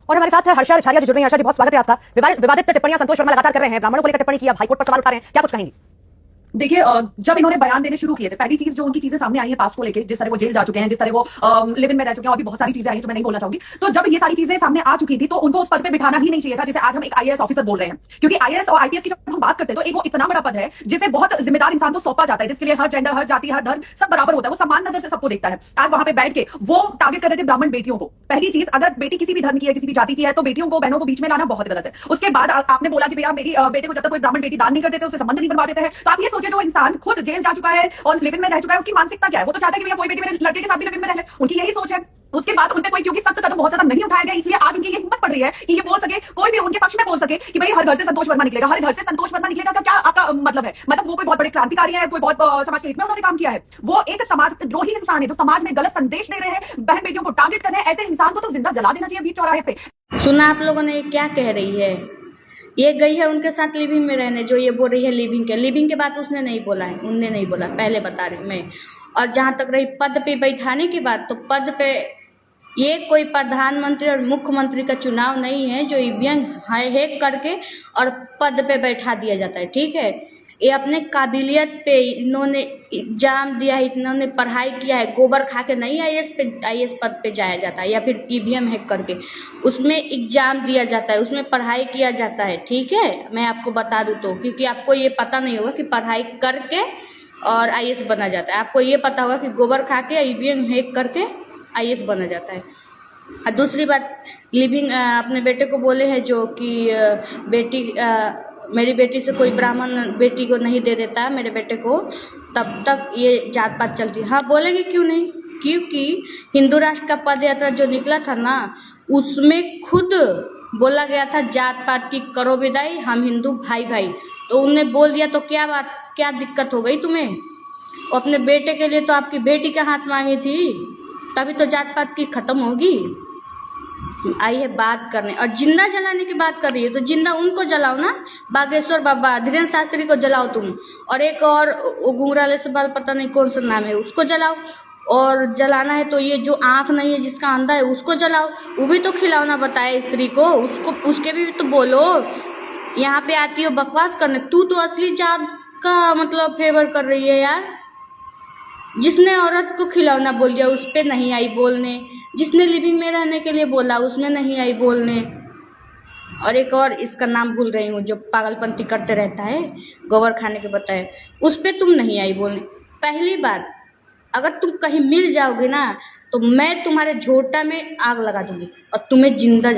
और हमारे साथ हर्षा आचार्य जी जुड़ रही हैं। हर्षा जी, बहुत स्वागत है आपका। विवादित टिप्पणियां संतोष वर्मा लगातार कर रहे हैं, ब्राह्मणों को लेकर टिप्पणी की, अब हाईकोर्ट पर सवाल उठा रहे हैं, क्या कुछ कहेंगी? देखिए, जब इन्होंने बयान देने शुरू किए थे, पहली चीज जो उनकी चीजें सामने आई है पास्ट को लेके, जिस तरह वो जेल जा चुके हैं, जिस तरह वो लिव इन में रह चुके हैं, और भी बहुत सारी चीजें आई हैं जो मैं नहीं बोलना चाहूंगी। तो जब ये सारी चीजें सामने आ चुकी थी तो उनको उस पद पे बिठाना ही नहीं चाहिए था, जैसे आज हम एक आईएएस ऑफिसर बोल रहे हैं। क्योंकि आईएएस और आईपीएस की जब हम बात करते हैं तो एक वो इतना बड़ा पद है जिसे बहुत जिम्मेदार इंसान को सौंपा जाता है, जिसके लिए हर जेंडर, हर जाति, हर धर्म सब बराबर होता है, वो समान नजर से सबको देखता है। आज वहां पे बैठ के वो टारगेट कर रहे थे ब्राह्मण बेटियों को। पहली चीज, अगर बेटी किसी भी धर्म की है, किसी भी जाति की है, तो बेटियों को, बहनों को बीच में लाना बहुत गलत है। उसके बाद आपने बोला कि भैया मेरी बेटे को जब तक कोई ब्राह्मण बेटी दान नहीं कर देते उससे संबंध नहीं बनवा देते हैं। तो आप ये सोचे, जो इंसान खुद जेल जा चुका है और लिव इन में रह चुका है, उसकी मानसिकता क्या है? वो तो चाहता है कि भैया कोई बेटी मेरे लड़के के साथ भी लिव इन में रह ले, उनकी यही सोच है। उसके बाद उनपे कोई क्योंकि सख्त कदम बहुत ज्यादा नहीं उठाया गया, इसलिए आज उनकी ये हिम्मत पड़ रही है कि ये बोल सके, कोई भी उनके पक्ष में बोल सके कि भाई हर घर से संतोष वर्मा निकलेगा। हर घर से संतोष वर्मा निकलेगा का क्या आपका मतलब है? मतलब वो कोई बहुत बड़े क्रांतिकारी है, कोई बहुत समाज के हित में उन्होंने काम किया है? वो एक समाज द्रोही इंसान है जो समाज में गलत संदेश दे रहे हैं, बहन बेटियों को टारगेट कर रहे हैं। ऐसे इंसान को तो जिंदा जला देना चाहिए बीच चौराहे पे। सुना आप लोगों ने क्या कह रही है? ये गई है उनके साथ लिविंग में रहने, जो ये बोल रही है लिविंग के बात उसने नहीं बोला है, उनने नहीं बोला, पहले बता रही मैं। और जहाँ तक रही पद पे बैठाने की बात, तो पद पे ये कोई प्रधानमंत्री और मुख्यमंत्री का चुनाव नहीं है जो ईवीएम हैक करके और पद पे बैठा दिया जाता है, ठीक है। ये अपने काबिलियत पे इन्होंने एग्जाम दिया है, इन्होंने पढ़ाई किया है, गोबर खा के नहीं आईएएस पद पे जाया जाता है, या फिर ईवीएम हैक करके उसमें एग्जाम दिया जाता है, उसमें पढ़ाई किया जाता है, ठीक है। मैं आपको बता दूँ तो, क्योंकि आपको ये पता नहीं होगा कि पढ़ाई करके और आईएएस बना जाता है। आपको ये पता होगा कि गोबर खा के ईवीएम हैक करके आईएएस बना जाता है। और दूसरी बात, लिविंग अपने बेटे को बोले हैं जो कि मेरी बेटी से कोई ब्राह्मण बेटी को नहीं दे देता है मेरे बेटे को, तब तक ये जात पात चलती है। हाँ, बोलेंगे क्यों नहीं, क्योंकि हिंदू राष्ट्र का पद यात्रा जो निकला था ना, उसमें खुद बोला गया था जात पात की करो विदाई, हम हिंदू भाई भाई। तो उनने बोल दिया तो क्या बात, क्या दिक्कत हो गई तुम्हें? अपने बेटे के लिए तो आपकी बेटी का हाथ मांगी थी, तभी तो जात पात की खत्म होगी। आई है बात करने, और जिंदा जलाने की बात कर रही है तो जिंदा उनको जलाओ ना, बागेश्वर बाबा, धीरेन्द्र शास्त्री को जलाओ तुम, और एक और घुंघराले से बाल पता नहीं कौन सा नाम है उसको जलाओ। और जलाना है तो ये जो आँख नहीं है जिसका अंधा है उसको जलाओ, वो भी तो खिलौना बताए स्त्री को, उसको उसके भी तो बोलो। यहाँ पे आती हो बकवास करने, तू तो असली जात का मतलब फेवर कर रही है यार। जिसने औरत को खिलौना बोल दिया उस पर नहीं आई बोलने, जिसने लिविंग में रहने के लिए बोला उसमें नहीं आई बोलने। और एक और इसका नाम भूल रही हूँ जो पागलपंती करते रहता है, गोबर खाने के बताए, उस पर तुम नहीं आई बोलने। पहली बार अगर तुम कहीं मिल जाओगे ना तो मैं तुम्हारे झोटा में आग लगा दूंगी और तुम्हें जिंदा